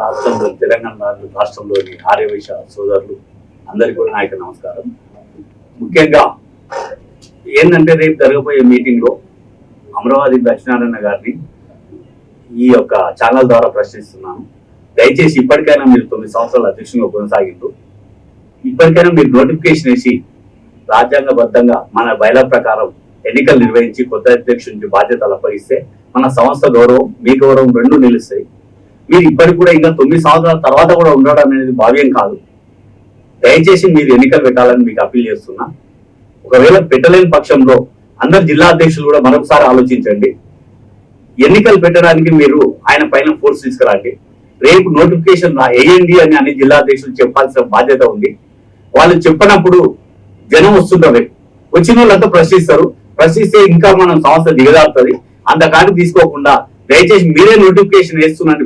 రాష్ట్రంలో తెలంగాణ రాష్ట్రంలోని ఆర్యవైశ్య సోదరులు అందరికీ కూడా నా యొక్క నమస్కారం. ముఖ్యంగా ఏంటంటే రేపు జరగబోయే మీటింగ్ లో అమరావతి లక్ష్మీనారాయణ గారిని ఈ యొక్క ఛానల్ ద్వారా ప్రశ్నిస్తున్నాను. దయచేసి ఇప్పటికైనా మీరు 9 సంవత్సరాల అధ్యక్షునిగా కొనసాగిండు. ఇప్పటికైనా మీరు నోటిఫికేషన్ వేసి రాజ్యాంగబద్ధంగా మన బయల ప్రకారం ఎన్నికలు నిర్వహించి కొత్త అధ్యక్షునికి బాధ్యతలు అప్పగిస్తే మన సంస్థ గౌరవం మీ గౌరవం రెండు నిలుస్తాయి. మీరు ఇప్పటికి కూడా ఇంకా 9 సంవత్సరాల తర్వాత కూడా ఉండడం అనేది భావ్యం కాదు. దయచేసి మీరు ఎన్నికలు పెట్టాలని మీకు అప్పీల్ చేస్తున్నా. ఒకవేళ పెట్టలేని పక్షంలో అందరు జిల్లా అధ్యక్షులు కూడా మరొకసారి ఆలోచించండి. ఎన్నికలు పెట్టడానికి మీరు ఆయన పైన ఫోర్స్ తీసుకురండి. రేపు నోటిఫికేషన్ వేయండి అని అన్ని జిల్లా అధ్యక్షులు చెప్పాల్సిన బాధ్యత ఉంది. వాళ్ళు చెప్పినప్పుడు జనం వస్తుంటారు, వచ్చిన వాళ్ళంతా ప్రశ్నిస్తే ఇంకా మనం సంస్థ దిగజారుతుంది. అంతకాని తీసుకోకుండా దయచేసి మీరే నోటిఫికేషన్ వేస్తున్నాండి.